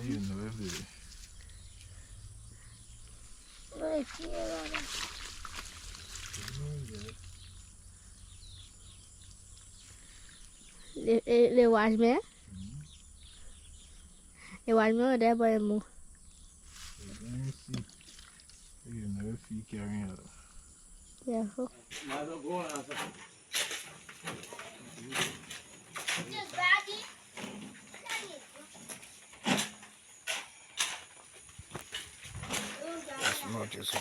you know everything. Les watchmen. Les watchmen, they're boy move. You know if you carrying out. Yeah. Not just.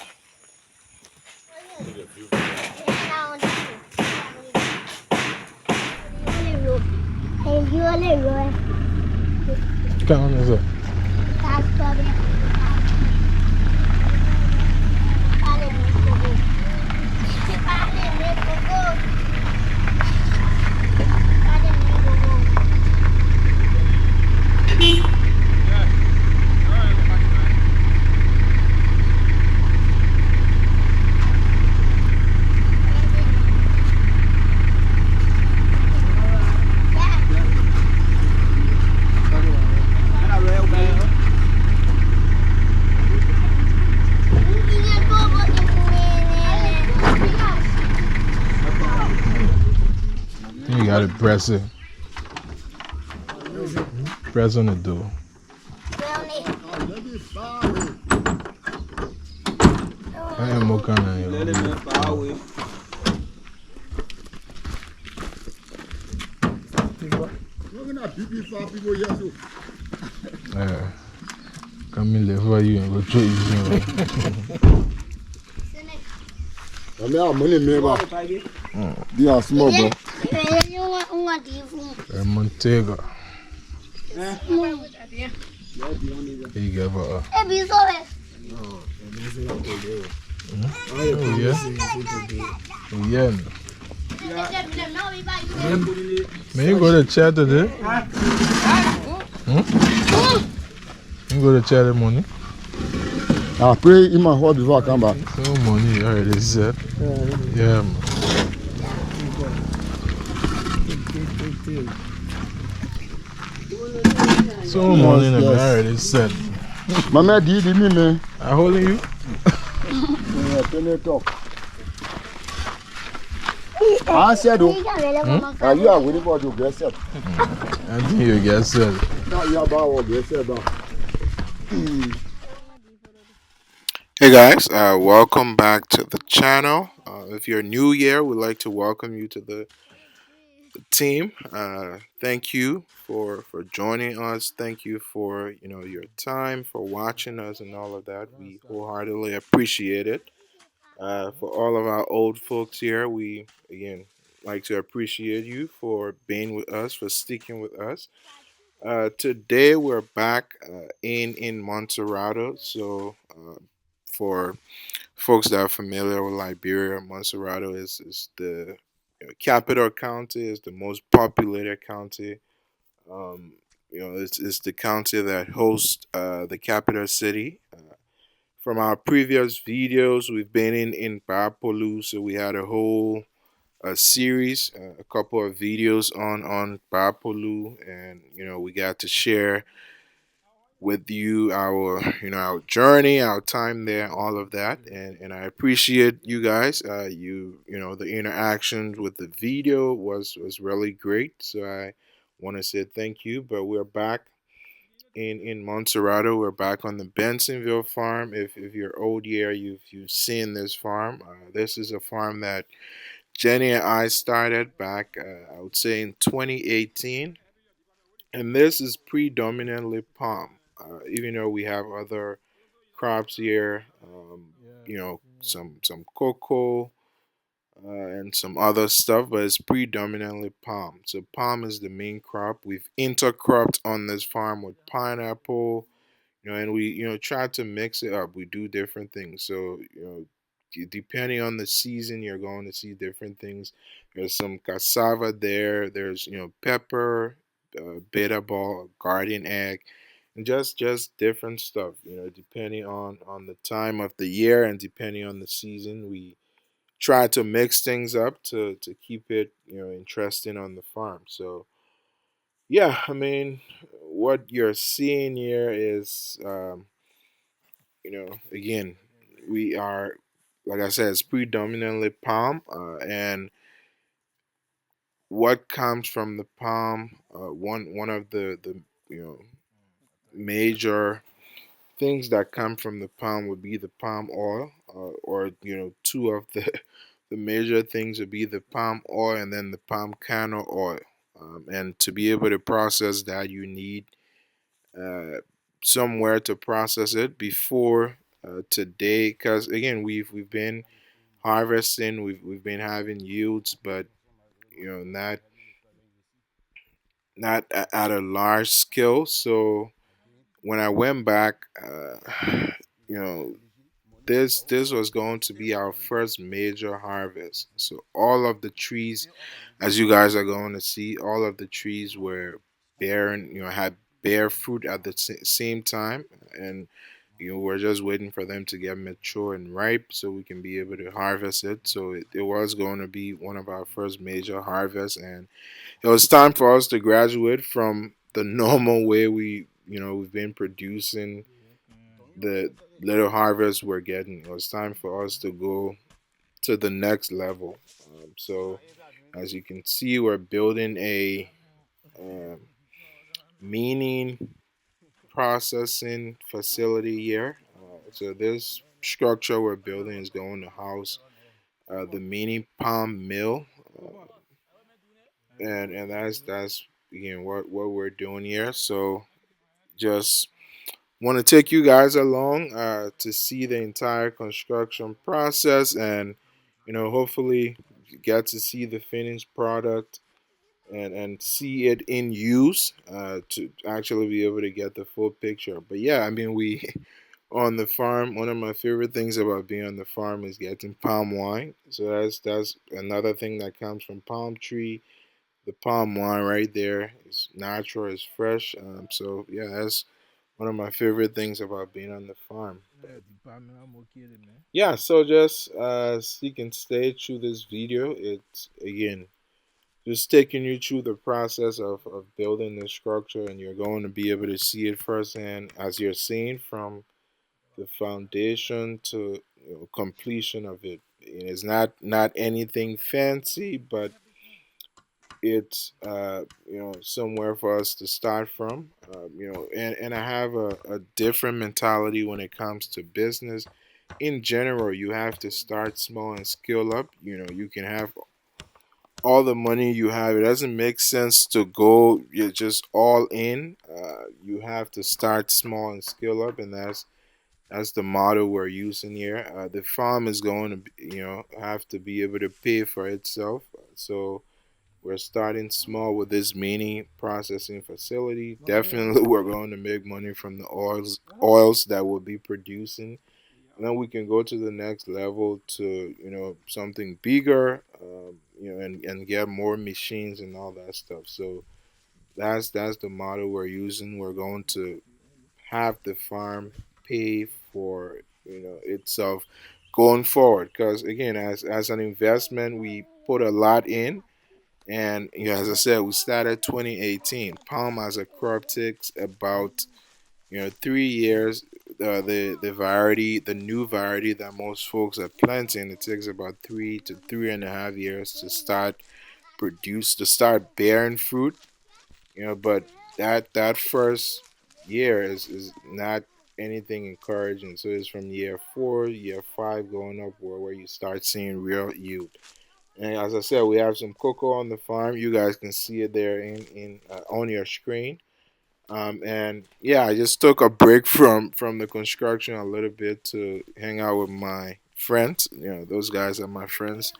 Count is it? You gotta press it. Press on the door. I am more kind of. Yeah. Come in there for you and go through you. I'm out money, member. They are small, bro. Montego. You give her. Oh, yeah. Oh, yeah. May you go to chat today? You go to chat in the morning? I pray in my heart before I come back. So money already said. Yeah, man. So money in the already said. Mama, did you mean me? I holding you? I said, are you are waiting for you to get set? I think you get said. Hey guys, welcome back to the channel. If you're new here, we'd like to welcome you to the team. Thank you for joining us. Thank you for your time, for watching us, and all of that. We wholeheartedly appreciate it. For all of our old folks here, we again like to appreciate you for being with us, for sticking with us. Today we're back in Montserrado. So for folks that are familiar with Liberia, Montserrado is the capital county, is the most populated county. Um, it's the county that hosts the capital city. From our previous videos, we've been in Bapolu, so we had a whole series, a couple of videos on Bapolu, and we got to share with you our our journey, our time there, all of that, and I appreciate you guys. The interactions with the video was really great, so I want to say thank you. But we're back in Montserrado. We're back on the Bensonville farm. If you're old here, you've seen this farm. This is a farm that Jenny and I started back, I would say, in 2018, and this is predominantly palm. Even though we have other crops here, some cocoa and some other stuff, but it's predominantly palm. So palm is the main crop. We've intercropped on this farm with pineapple, and we try to mix it up. We do different things. So depending on the season, you're going to see different things. There's some cassava there. There's pepper, beta ball, garden egg, and just different stuff. Depending on the time of the year and depending on the season, we try to mix things up to keep it interesting on the farm. So yeah, I mean, what you're seeing here is, again, we are, like I said, it's predominantly palm, and what comes from the palm, one of the major things that come from the palm would be the palm oil, or two of the the major things would be the palm oil and then the palm kernel oil. And to be able to process that, you need uh, somewhere to process it before today, because again, we've been harvesting, we've been having yields, but not at a large scale. So when I went back, you know, this was going to be our first major harvest. So all of the trees, as you guys are going to see, all of the trees were bearing, had bare fruit at the same time, and we're just waiting for them to get mature and ripe so we can be able to harvest it. So it was going to be one of our first major harvests, and it was time for us to graduate from the normal way we've been producing the little harvest we're getting. It was time for us to go to the next level. So as you can see, we're building a um, meaning processing facility here. So this structure we're building is going to house the mini palm mill, and that's what we're doing here. So just want to take you guys along to see the entire construction process, and hopefully get to see the finished product and see it in use, to actually be able to get the full picture. But yeah, I mean, we on the farm, one of my favorite things about being on the farm is getting palm wine. So that's another thing that comes from palm tree. The palm wine right there is natural, is fresh. So yeah, that's one of my favorite things about being on the farm. But yeah, so just as you can stay through this video, it's again just taking you through the process of building this structure, and you're going to be able to see it firsthand as you're seeing from the foundation to completion of it. It's not anything fancy, but it's somewhere for us to start from. And I have a different mentality when it comes to business. In general, you have to start small and scale up. You can have all the money you have. It doesn't make sense to go you're just all in. You have to start small and scale up, and that's the model we're using here. The farm is going to have to be able to pay for itself. So we're starting small with this mini processing facility. Definitely, we're going to make money from the oils that we'll be producing, and then we can go to the next level to something bigger, and get more machines and all that stuff. So that's the model we're using. We're going to have the farm pay for itself going forward, because again, as an investment, we put a lot in. And as I said, we started 2018. Palm as a crop takes about 3 years. The new variety that most folks are planting, it takes about 3 to 3.5 years to start bearing fruit. But that first year is not anything encouraging. So it's from year 4, year 5 going up where you start seeing real yield. And as I said, we have some cocoa on the farm. You guys can see it there in on your screen. And yeah, I just took a break from the construction a little bit to hang out with my friends. Those guys are my friends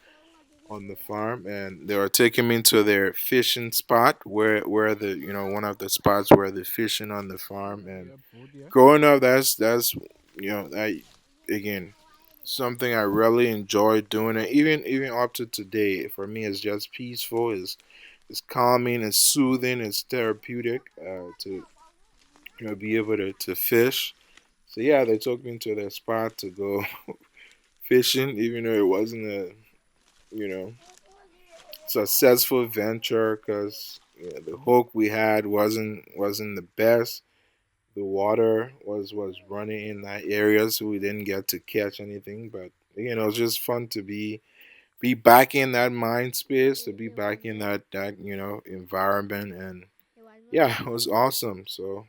on the farm, and they were taking me to their fishing spot where the one of the spots where they're fishing on the farm. And growing up, that's that again something I really enjoy doing. It even up to today. For me, it's just peaceful. It's calming. It's soothing. It's therapeutic to be able to fish. So yeah, they took me to their spot to go fishing, even though it wasn't a you know successful venture, because the hook we had wasn't the best. The water was running in that area, so we didn't get to catch anything. But it was just fun to be back in that mind space, to be back in that environment, and yeah, it was awesome. So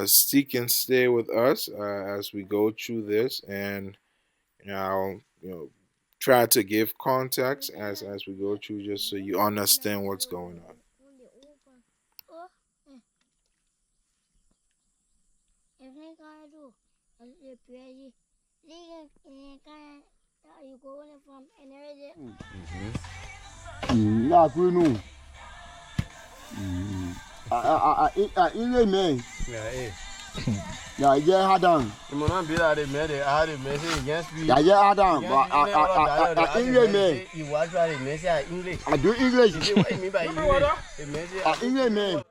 stick and stay with us as we go through this, and I'll try to give context as we go through, just so you understand what's going on. Yeah, we know. I man. Yeah, yeah, Adam. Yeah, yeah, Adam. But English man. I do English. English man.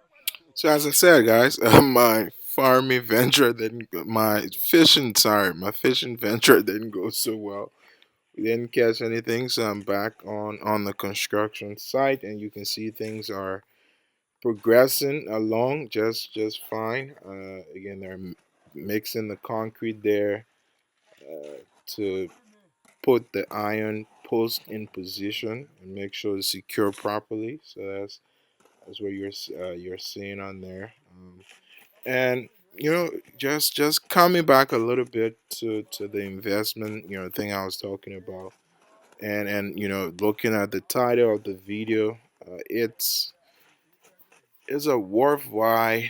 So as I said, guys, my farming venture didn't go, my fishing venture didn't go so well. We didn't catch anything, so I'm back on the construction site, and you can see things are progressing along just fine. Again, they're mixing the concrete there to put the iron post in position and make sure it's secure properly. So that's what you're seeing on there. And just coming back a little bit to the investment thing I was talking about, and looking at the title of the video, it's a worthwhile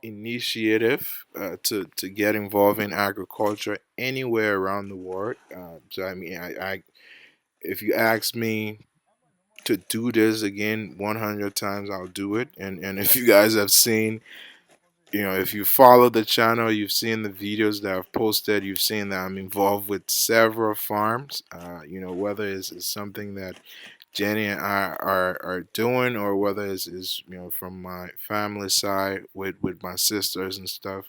initiative to get involved in agriculture anywhere around the world. So I mean, I if you ask me to do this again 100 times, I'll do it. And if you guys have seen, if you follow the channel, you've seen the videos that I've posted. You've seen that I'm involved with several farms. Whether it's something that Jenny and I are doing, or whether it's from my family side with my sisters and stuff.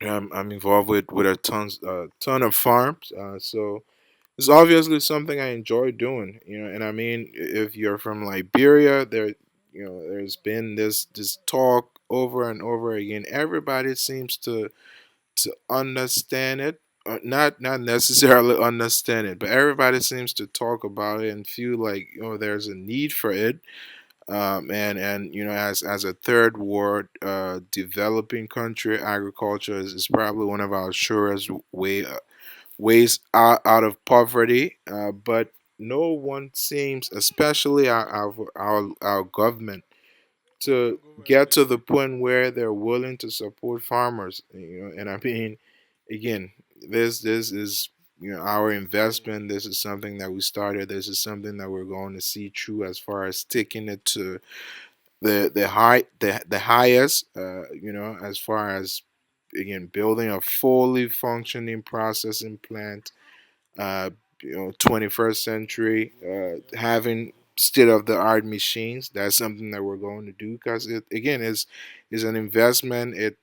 I'm involved with a ton of farms. So it's obviously something I enjoy doing. And I mean, if you're from Liberia, there's been this talk over and over again. Everybody seems to understand it, not necessarily understand it, but everybody seems to talk about it and feel like there's a need for it. And as a third world developing country, agriculture is probably one of our surest ways out of poverty. But no one seems, especially our government, to get to the point where they're willing to support farmers. And I mean, again, this is our investment. This is something that we started. This is something that we're going to see through, as far as taking it to the highest. As far as, again, building a fully functioning processing plant. 21st century, having state of the art machines. That's something that we're going to do, because it, again, is an investment. It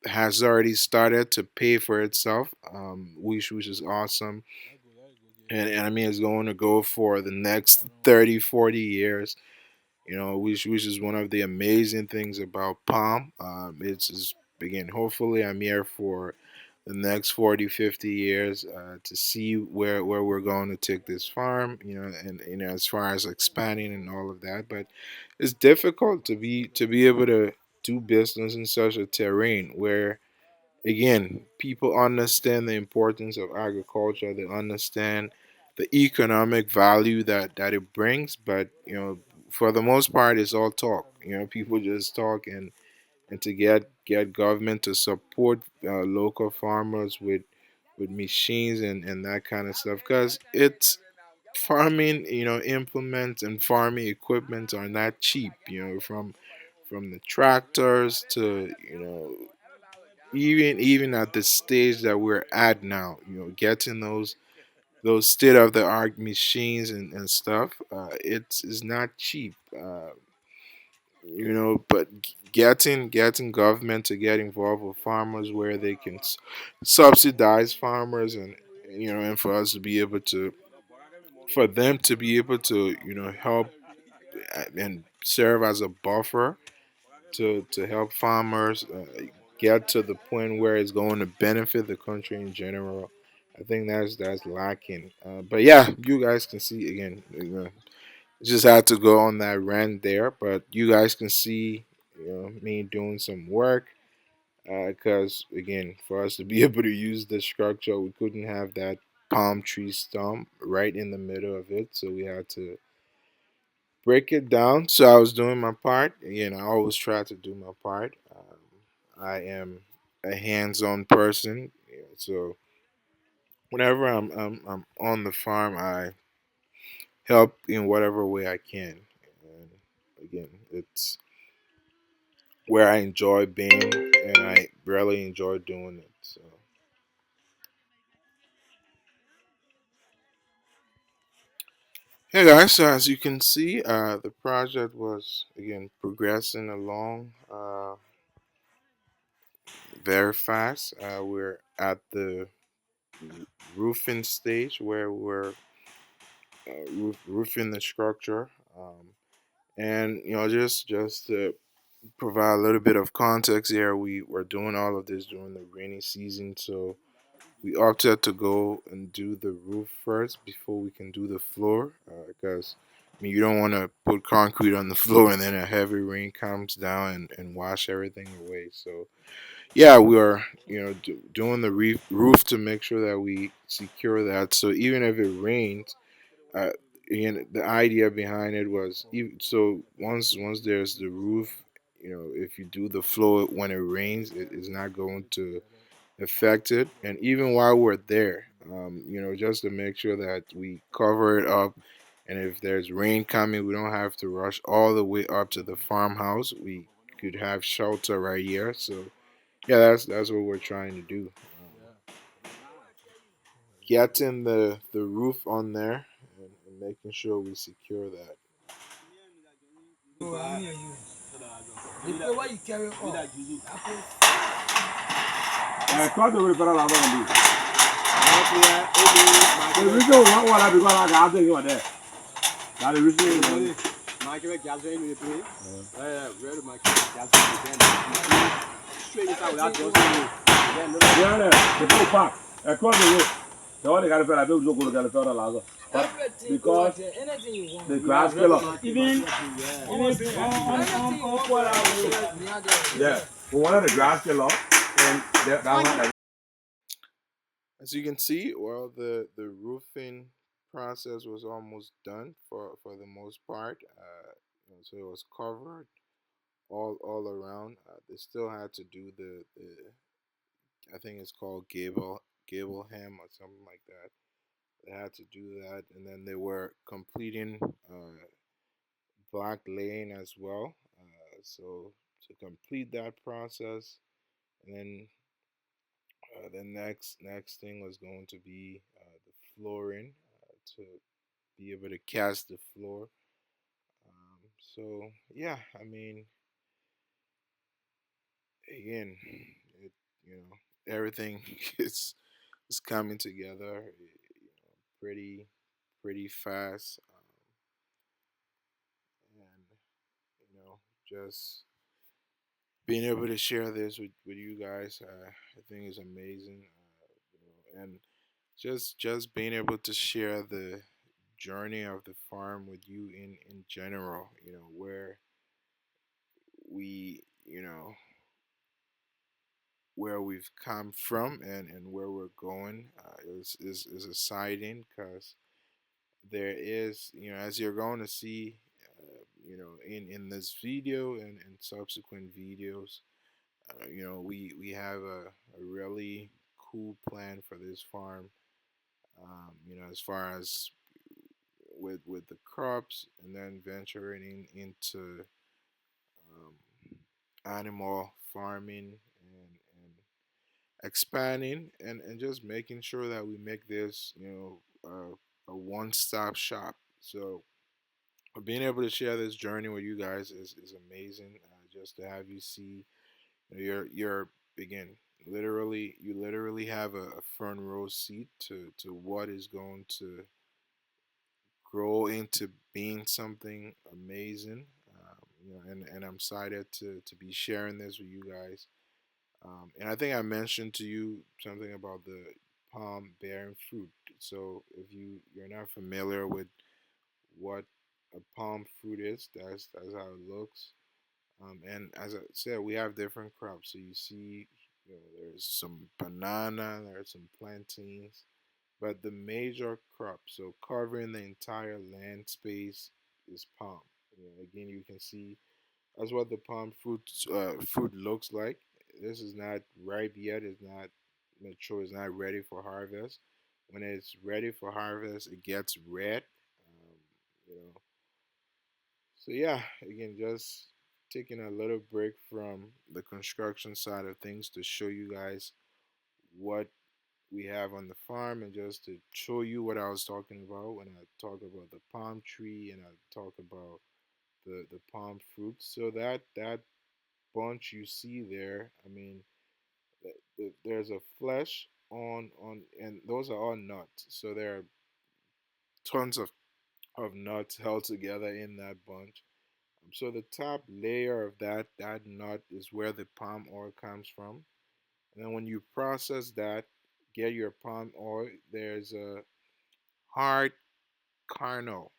has already started to pay for itself, which is awesome. And I mean, it's going to go for the next 30, 40 years. Which is one of the amazing things about Palm. It's again, hopefully I'm here for the next 40, 50 years to see where we're going to take this farm, and as far as expanding and all of that. But it's difficult to be able to do business in such a terrain where, again, people understand the importance of agriculture. They understand the economic value that it brings, but for the most part, it's all talk. People just talk, and to get government to support local farmers with machines and that kind of stuff, because it's farming. Implements and farming equipment are not cheap. From the tractors to even at the stage that we're at now, getting those state of the art machines and stuff, it's not cheap. But getting government to get involved with farmers, where they can subsidize farmers, and for us to be able to, for them to be able to help and serve as a buffer to help farmers get to the point where it's going to benefit the country in general. I think that's lacking. But yeah, you guys can see again. Just had to go on that rant there, but you guys can see me doing some work because again, for us to be able to use the structure, we couldn't have that palm tree stump right in the middle of it, so we had to break it down. So I was doing my part. I always try to do my part. I am a hands-on person, so whenever I'm on the farm, I help in whatever way I can. And again, it's where I enjoy being, and I really enjoy doing it. So, hey guys, so as you can see, the project was again progressing along very fast. We're at the roofing stage where we're roofing the structure, and just to provide a little bit of context here, we were doing all of this during the rainy season, so we opted to go and do the roof first before we can do the floor because you don't want to put concrete on the floor and then a heavy rain comes down and wash everything away. So yeah, we are doing the roof to make sure that we secure that. So even if it rains, uh, again, the idea behind it was so once there's the roof, if you do the floor when it rains, it is not going to affected. And even while we're there, just to make sure that we cover it up. And if there's rain coming, we don't have to rush all the way up to the farmhouse. We could have shelter right here. So yeah, that's what we're trying to do. Getting the roof on there and making sure we secure that. The reason why I because I got you there. That the reason. My gas in the play. Where my gas straight inside without just yeah, the whole park across the road. The one got to feel like those local got to feel like but because the grass killer, even yeah, we wanted the grass killer, and that one. As you can see, well, the roofing process was almost done for the most part. So it was covered all around. They still had to do the I think it's called gable hem or something like that. They had to do that, and then they were completing black laying as well. So to complete that process, and then the next thing was going to be the flooring to be able to cast the floor. So yeah, I mean, again, it everything is coming together, pretty fast, and just being able to share this with you guys, I think is amazing, and just being able to share the journey of the farm with you in general, where we where we've come from and where we're going is exciting because there is, as you're going to see, in this video and subsequent videos, we have a really cool plan for this farm. As far as with the crops, and then venturing into um, animal farming and expanding and just making sure that we make this a one-stop shop. So being able to share this journey with you guys is amazing. Just to have you see, you're again you literally have a front row seat to what is going to grow into being something amazing. And I'm excited to be sharing this with you guys. And I think I mentioned to you something about the palm bearing fruit. So if you're not familiar with what a palm fruit is, that's how it looks. And as I said, we have different crops. So you see, there's some banana, there's some plantains, but the major crop, so covering the entire land space, is palm. Again, you can see that's what the palm fruit looks like. This is not ripe yet. It's not mature. It's not ready for harvest. When it's ready for harvest, it gets red. Um, you know, so yeah, again, just taking a little break from the construction side of things to show you guys what we have on the farm and just to show you what I was talking about when I talk about the palm tree and I talk about the palm fruit. So that bunch you see there, I mean, there's a flesh on, and those are all nuts. So there are tons of nuts held together in that bunch. So the top layer of that nut is where the palm oil comes from. And then when you process that, get your palm oil, there's a hard kernel,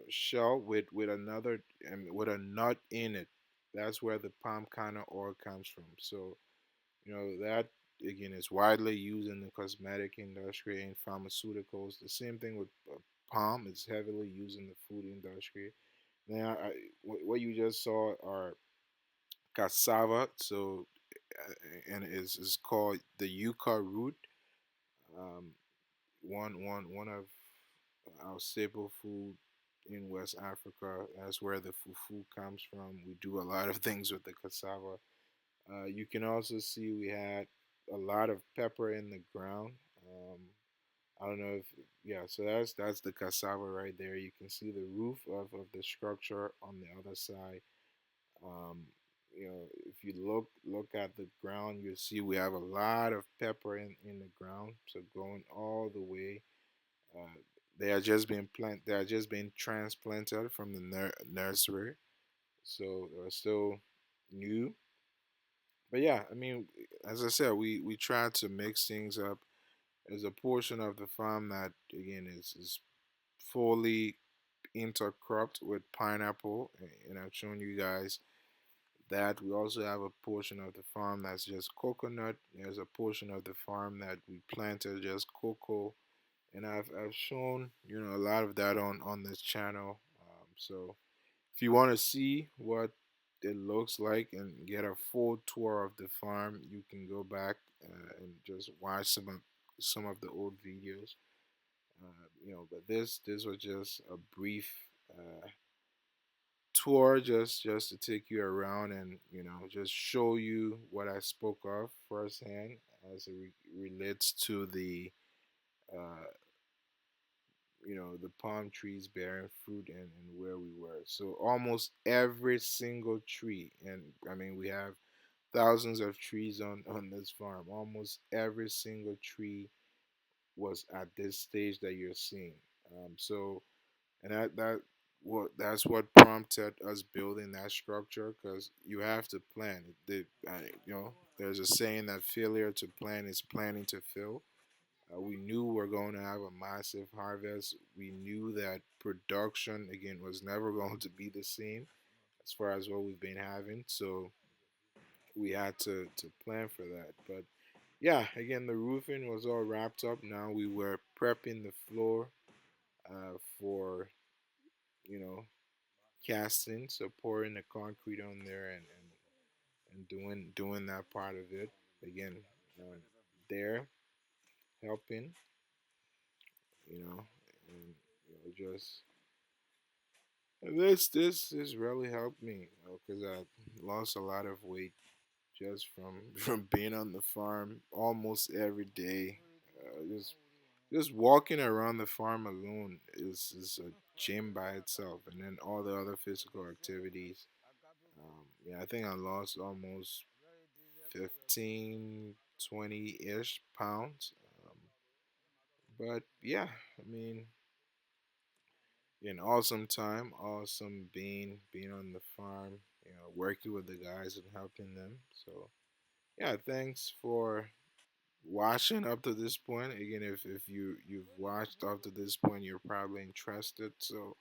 shell with another and with a nut in it. That's where the palm kernel oil comes from. So that again is widely used in the cosmetic industry and pharmaceuticals. The same thing with palm. It's heavily used in the food industry. Now, what you just saw are cassava. So and is called the yucca root. Um, one of our staple food in West Africa. That's where the fufu comes from. We do a lot of things with the cassava. You can also see we had a lot of pepper in the ground. I don't know if yeah, so that's the cassava right there. You can see the roof of the structure on the other side. Um, if you look at the ground, you'll see we have a lot of pepper in the ground. So going all the way, uh, they are just being They are just being transplanted from the nursery, so they're still new. But yeah, I mean, as I said, we try to mix things up. There's a portion of the farm that again is fully intercropped with pineapple, and I've shown you guys that. We also have a portion of the farm that's just coconut. There's a portion of the farm that we planted just cocoa, and I've shown a lot of that on this channel. So if you want to see what it looks like and get a full tour of the farm, you can go back and just watch some of the old videos. But this was just a brief uh, tour, just to take you around and just show you what I spoke of firsthand as it relates to the uh, the palm trees bearing fruit and where we were. So almost every single tree, and I mean we have thousands of trees on this farm. Almost every single tree was at this stage that you're seeing. So and that's what prompted us building that structure because you have to plan. There's a saying that failure to plan is planning to fail. We knew we are going to have a massive harvest. We knew that production again was never going to be the same as far as what we've been having. So we had to plan for that. But yeah, again, the roofing was all wrapped up. Now we were prepping the floor for you know casting, so pouring the concrete on there and doing that part of it. Again, uh, there helping, and just this really helped me because I lost a lot of weight just from from being on the farm almost every day. Just walking around the farm alone is a gym by itself, and then all the other physical activities. Yeah, I think I lost almost 15, 20 ish pounds. But yeah, I mean, an awesome time, awesome being on the farm, working with the guys and helping them. So yeah, thanks for watching up to this point. Again, if you've watched up to this point, you're probably interested. So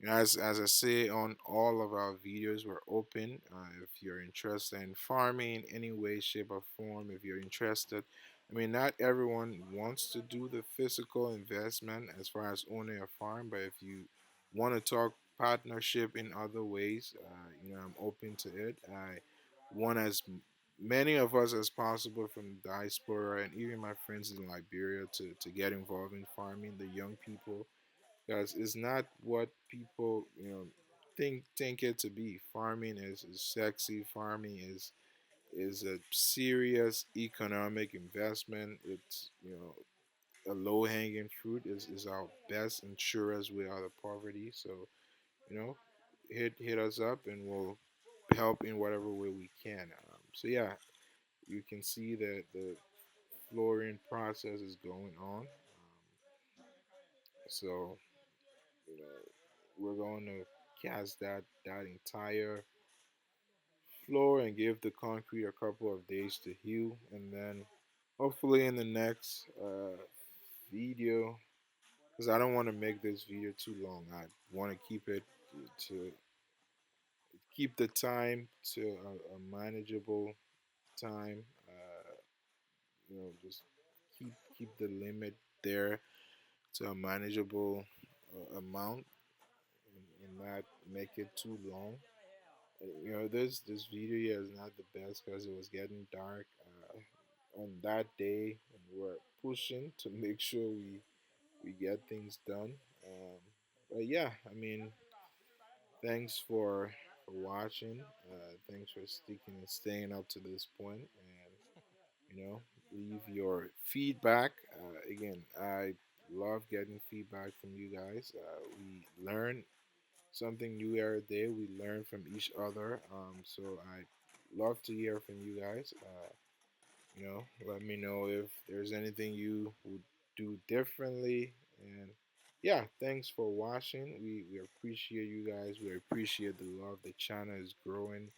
as I say on all of our videos, we're open. If you're interested in farming in any way, shape, or form, if you're interested, I mean, not everyone wants to do the physical investment as far as owning a farm, but if you want to talk partnership in other ways, I'm open to it. I want many of us as possible from diaspora and even my friends in Liberia to get involved in farming, the young people, because it's not what people think it to be. Farming is sexy. Farming is a serious economic investment. It's a low hanging fruit is our best insurance way out of poverty. So you know hit us up and we'll help in whatever way we can. So yeah, you can see that the flooring process is going on. So you know we're going to cast that entire floor and give the concrete a couple of days to heal, and then hopefully in the next video, because I don't want to make this video too long, I want to keep it to keep the time to a manageable time. Just keep the limit there to a manageable amount, and not make it too long. This video here is not the best because it was getting dark on that day, and we're pushing to make sure we get things done. Um, but yeah, I mean, thanks for watching. Thanks for sticking and staying up to this point, and leave your feedback. Again, I love getting feedback from you guys. We learn something new every day. We learn from each other. So I love to hear from you guys. Let me know if there's anything you would do differently. And yeah, thanks for watching. We appreciate you guys. We appreciate the love. The channel is growing,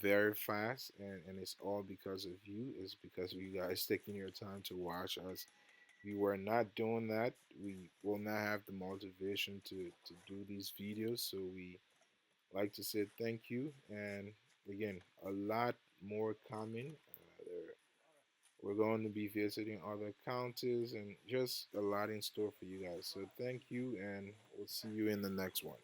very fast, and it's all because of you. It's because of you guys taking your time to watch us. We were not doing that, we will not have the motivation to do these videos. So we like to say thank you. And again, a lot more coming. We're going to be visiting other counties and just a lot in store for you guys. So thank you, and we'll see you in the next one.